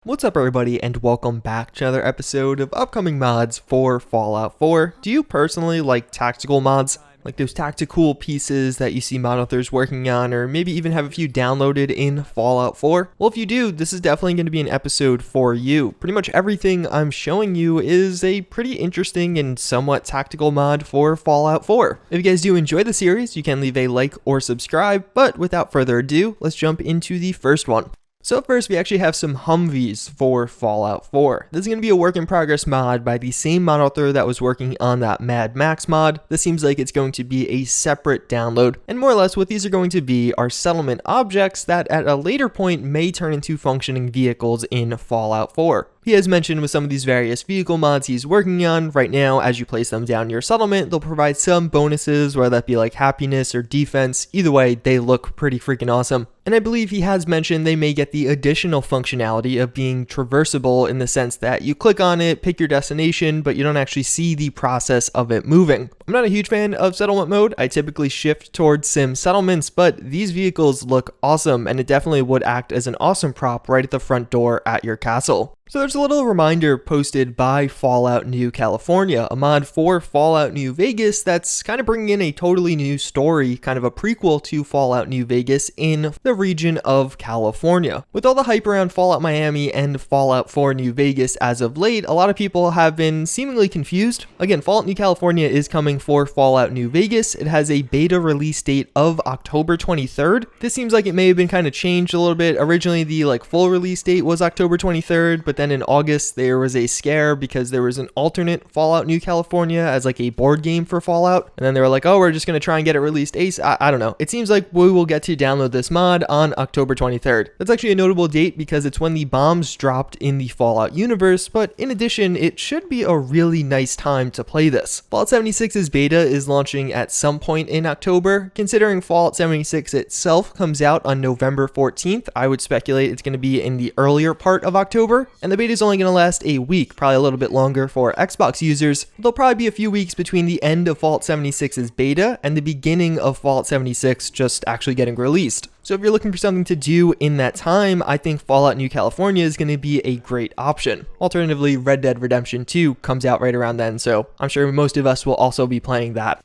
What's up everybody and welcome back to another episode of upcoming mods for Fallout 4. Do you personally like tactical mods? Like those tactical pieces that you see mod authors working on, or maybe even have a few downloaded in Fallout 4? Well, if you do, this is definitely going to be an episode for you. Pretty much everything I'm showing you is a pretty interesting and somewhat tactical mod for Fallout 4. If you guys do enjoy the series, you can leave a like or subscribe, but without further ado, let's jump into the first one. So first, we actually have some Humvees for Fallout 4. This is going to be a work in progress mod by the same mod author that was working on that Mad Max mod. This seems like it's going to be a separate download, and more or less what these are going to be are settlement objects that at a later point may turn into functioning vehicles in Fallout 4. He has mentioned with some of these various vehicle mods he's working on right now, as you place them down your settlement, they'll provide some bonuses, whether that be like happiness or defense. Either way, they look pretty freaking awesome. And I believe he has mentioned they may get the additional functionality of being traversable in the sense that you click on it, pick your destination, but you don't actually see the process of it moving. I'm not a huge fan of settlement mode. I typically shift towards sim settlements, but these vehicles look awesome and it definitely would act as an awesome prop right at the front door at your castle. So there's a little reminder posted by Fallout New California, a mod for Fallout New Vegas that's kind of bringing in a totally new story, kind of a prequel to Fallout New Vegas in the region of California. With all the hype around Fallout Miami and Fallout 4 New Vegas as of late, a lot of people have been seemingly confused. Again, Fallout New California is coming for Fallout New Vegas. It has a beta release date of October 23rd. This seems like it may have been kind of changed a little bit. Originally, the full release date was October 23rd, but then in August there was a scare because there was an alternate Fallout New California as like a board game for Fallout, and then they were like, oh, we're just going to try and get it released ASAP. I don't know. It seems like we will get to download this mod on October 23rd. That's actually a notable date because it's when the bombs dropped in the Fallout universe, but in addition, it should be a really nice time to play this. Fallout 76's beta is launching at some point in October. Considering Fallout 76 itself comes out on November 14th, I would speculate it's going to be in the earlier part of October, and the beta is only going to last a week, probably a little bit longer for Xbox users. There'll probably be a few weeks between the end of Fallout 76's beta and the beginning of Fallout 76 just actually getting released. So if you're looking for something to do in that time, I think Fallout New California is going to be a great option. Alternatively, Red Dead Redemption 2 comes out right around then, so I'm sure most of us will also be playing that.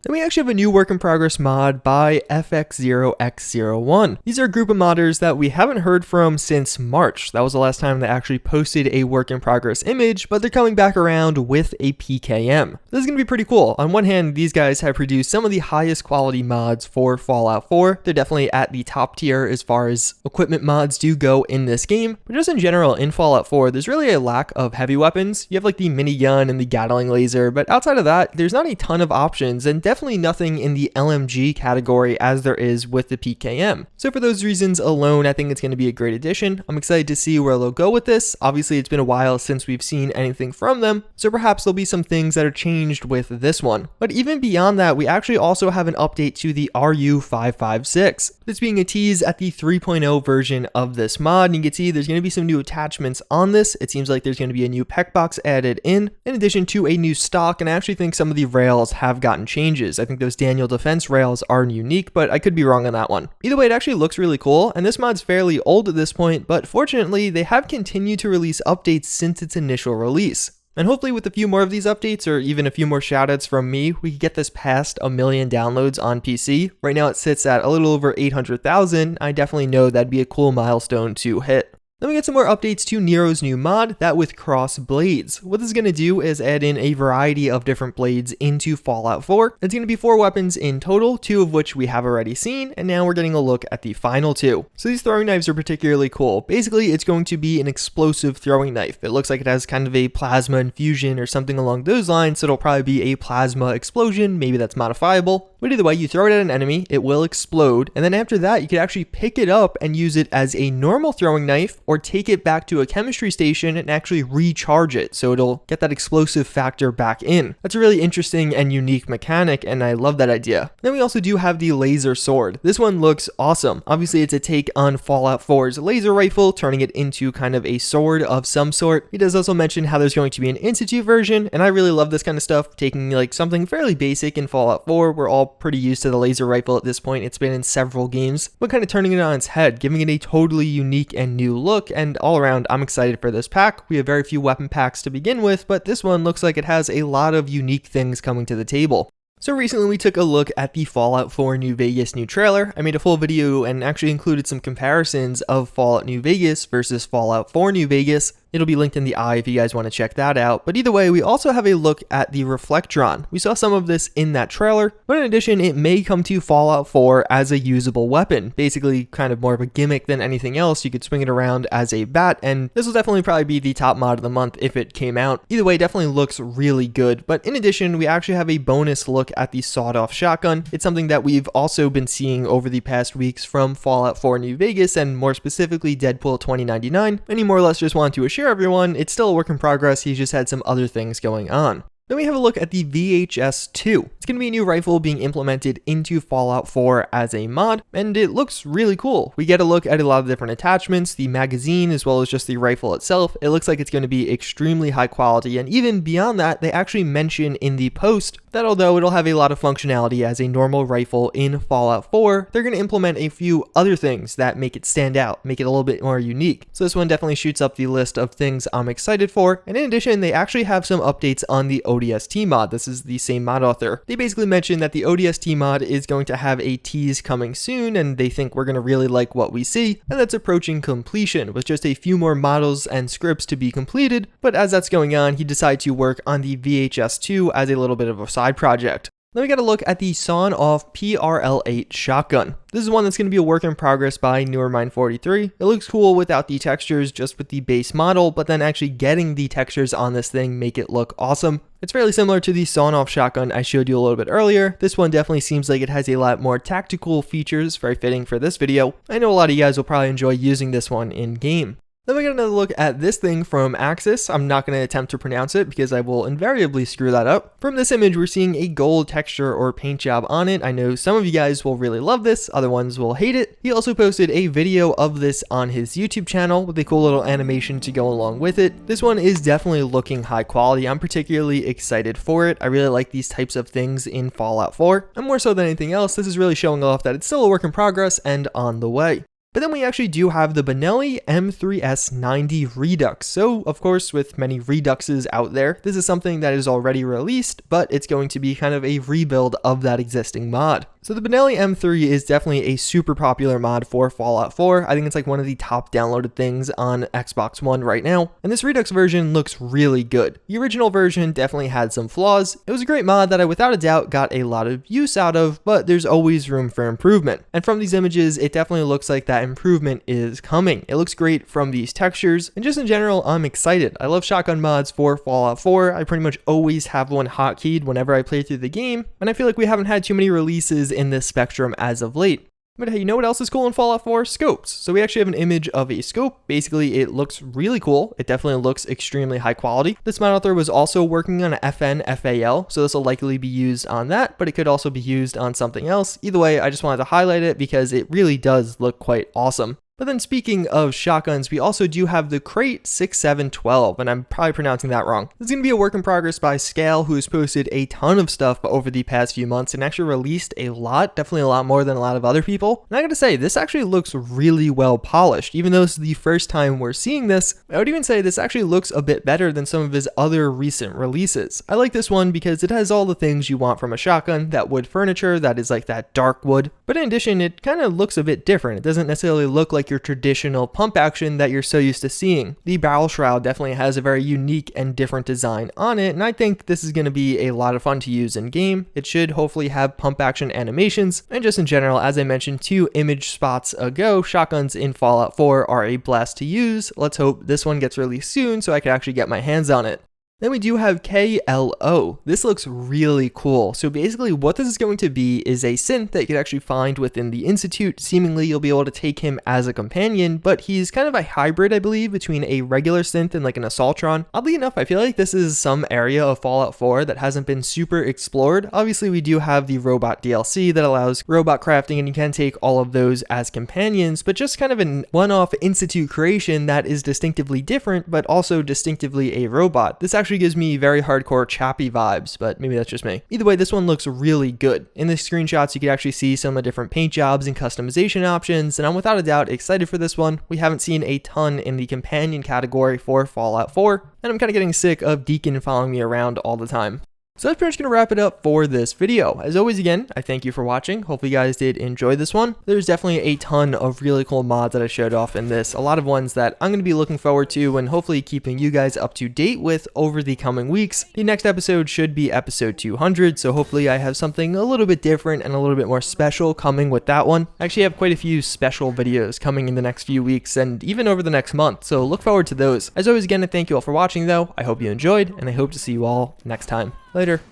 Then we actually have a new work in progress mod by FX0X01. These are a group of modders that we haven't heard from since March. That was the last time they actually posted a work in progress image, but they're coming back around with a PKM. This is going to be pretty cool. On one hand, these guys have produced some of the highest quality mods for Fallout 4. They're definitely at the top tier as far as equipment mods do go in this game, but just in general in Fallout 4, there's really a lack of heavy weapons. You have like the minigun and the Gatling laser, but outside of that, there's not a ton of options, and definitely nothing in the LMG category as there is with the PKM. So for those reasons alone, I think it's going to be a great addition. I'm excited to see where they'll go with this. Obviously, it's been a while since we've seen anything from them, so perhaps there'll be some things that are changed with this one. But even beyond that, we actually also have an update to the RU556. This being a tease at the 3.0 version of this mod, and you can see there's going to be some new attachments on this. It seems like there's going to be a new PEC box added in addition to a new stock, and I actually think some of the rails have gotten changes. I think those Daniel Defense rails are unique, but I could be wrong on that one. Either way, it actually looks really cool, and this mod's fairly old at this point, but fortunately, they have continued to release updates since its initial release. And hopefully with a few more of these updates, or even a few more shoutouts from me, we can get this past 1 million downloads on PC. Right now it sits at a little over 800,000. I definitely know that'd be a cool milestone to hit. Then we get some more updates to Nero's new mod, that with cross blades. What this is going to do is add in a variety of different blades into Fallout 4. It's going to be 4 weapons in total, 2 of which we have already seen, and now we're getting a look at the final 2. So these throwing knives are particularly cool. Basically, it's going to be an explosive throwing knife. It looks like it has kind of a plasma infusion or something along those lines, so it'll probably be a plasma explosion, maybe that's modifiable. But either way, you throw it at an enemy, it will explode, and then after that, you can actually pick it up and use it as a normal throwing knife, or take it back to a chemistry station and actually recharge it, so it'll get that explosive factor back in. That's a really interesting and unique mechanic, and I love that idea. Then we also do have the laser sword. This one looks awesome. Obviously, it's a take on Fallout 4's laser rifle, turning it into kind of a sword of some sort. He does also mention how there's going to be an Institute version, and I really love this kind of stuff, taking like something fairly basic in Fallout 4 where all pretty used to the laser rifle at this point. It's been in several games, but kind of turning it on its head, giving it a totally unique and new look. And all around, I'm excited for this pack. We have very few weapon packs to begin with, but this one looks like it has a lot of unique things coming to the table. So recently we took a look at the Fallout 4 New Vegas new trailer. I made a full video and actually included some comparisons of Fallout New Vegas versus Fallout 4 New Vegas. It'll be linked in the eye if you guys want to check that out. But either way, we also have a look at the Reflectron. We saw some of this in that trailer, but in addition, it may come to Fallout 4 as a usable weapon. Basically, kind of more of a gimmick than anything else. You could swing it around as a bat, and this will definitely probably be the top mod of the month if it came out. Either way, it definitely looks really good. But in addition, we actually have a bonus look at the SawnOff shotgun. It's something that we've also been seeing over the past weeks from Fallout 4 New Vegas, and more specifically Deadpool 2099. And he more or less just wanted to assure everyone it's still a work in progress. He's just had some other things going on. Then we have a look at the VHS-2. It's going to be a new rifle being implemented into Fallout 4 as a mod, and it looks really cool. We get a look at a lot of different attachments, the magazine, as well as just the rifle itself. It looks like it's going to be extremely high quality, and even beyond that, they actually mention in the post that although it'll have a lot of functionality as a normal rifle in Fallout 4, they're going to implement a few other things that make it stand out, make it a little bit more unique. So this one definitely shoots up the list of things I'm excited for, and in addition, they actually have some updates on the ODST mod. This is the same mod author. They basically mentioned that the ODST mod is going to have a tease coming soon, and they think we're going to really like what we see, and that's approaching completion with just a few more models and scripts to be completed. But as that's going on, he decided to work on the VHS-2 as a little bit of a side project. Then we got to look at the SawnOff PRL8 shotgun. This is one that's going to be a work in progress by NewerMind43. It looks cool without the textures, just with the base model, but then actually getting the textures on this thing make it look awesome. It's fairly similar to the SawnOff shotgun I showed you a little bit earlier. This one definitely seems like it has a lot more tactical features, very fitting for this video. I know a lot of you guys will probably enjoy using this one in game. Then we got another look at this thing from Axis. I'm not going to attempt to pronounce it because I will invariably screw that up. From this image, we're seeing a gold texture or paint job on it. I know some of you guys will really love this, other ones will hate it. He also posted a video of this on his YouTube channel with a cool little animation to go along with it. This one is definitely looking high quality. I'm particularly excited for it. I really like these types of things in Fallout 4. And more so than anything else, this is really showing off that it's still a work in progress and on the way. But then we actually do have the Benelli M3S90 Redux. So, of course, with many Reduxes out there, this is something that is already released, but it's going to be kind of a rebuild of that existing mod. So the Benelli M3 is definitely a super popular mod for Fallout 4. I think it's like one of the top downloaded things on Xbox One right now. And this Redux version looks really good. The original version definitely had some flaws. It was a great mod that I without a doubt got a lot of use out of, but there's always room for improvement. And from these images, it definitely looks like that improvement is coming. It looks great from these textures, and just in general, I'm excited. I love shotgun mods for Fallout 4. I pretty much always have one hotkeyed whenever I play through the game, and I feel like we haven't had too many releases in this spectrum as of late. But hey, you know what else is cool in Fallout 4? Scopes. So we actually have an image of a scope. Basically, it looks really cool. It definitely looks extremely high quality. This mod author was also working on an FN FAL, so this will likely be used on that, but it could also be used on something else. Either way, I just wanted to highlight it because it really does look quite awesome. But then speaking of shotguns, we also do have the Crate 6712, and I'm probably pronouncing that wrong. This is going to be a work in progress by Scale, who has posted a ton of stuff over the past few months and actually released a lot, definitely a lot more than a lot of other people. And I gotta say, this actually looks really well polished. Even though this is the first time we're seeing this, I would even say this actually looks a bit better than some of his other recent releases. I like this one because it has all the things you want from a shotgun, that wood furniture, that is like that dark wood. But in addition, it kind of looks a bit different. It doesn't necessarily look like your traditional pump action that you're so used to seeing. The barrel shroud definitely has a very unique and different design on it, and I think this is going to be a lot of fun to use in game. It should hopefully have pump action animations, and just in general, as I mentioned 2 image spots ago, shotguns in Fallout 4 are a blast to use. Let's hope this one gets released soon so I can actually get my hands on it. Then we do have KLO. This looks really cool. So basically what this is going to be is a synth that you can actually find within the Institute. Seemingly you'll be able to take him as a companion, but he's kind of a hybrid, I believe, between a regular synth and like an Assaultron. Oddly enough, I feel like this is some area of Fallout 4 that hasn't been super explored. Obviously we do have the robot DLC that allows robot crafting, and you can take all of those as companions, but just kind of a one-off Institute creation that is distinctively different, but also distinctively a robot. This actually actually gives me very hardcore Chappie vibes, but maybe that's just me. Either way, this one looks really good. In the screenshots, you can actually see some of the different paint jobs and customization options, and I'm without a doubt excited for this one. We haven't seen a ton in the companion category for Fallout 4, and I'm kind of getting sick of Deacon following me around all the time. So that's pretty much going to wrap it up for this video. As always, again, I thank you for watching. Hopefully you guys did enjoy this one. There's definitely a ton of really cool mods that I showed off in this. A lot of ones that I'm going to be looking forward to and hopefully keeping you guys up to date with over the coming weeks. The next episode should be episode 200, so hopefully I have something a little bit different and a little bit more special coming with that one. I actually have quite a few special videos coming in the next few weeks and even over the next month, so look forward to those. As always, again, I thank you all for watching though. I hope you enjoyed, and I hope to see you all next time. Later.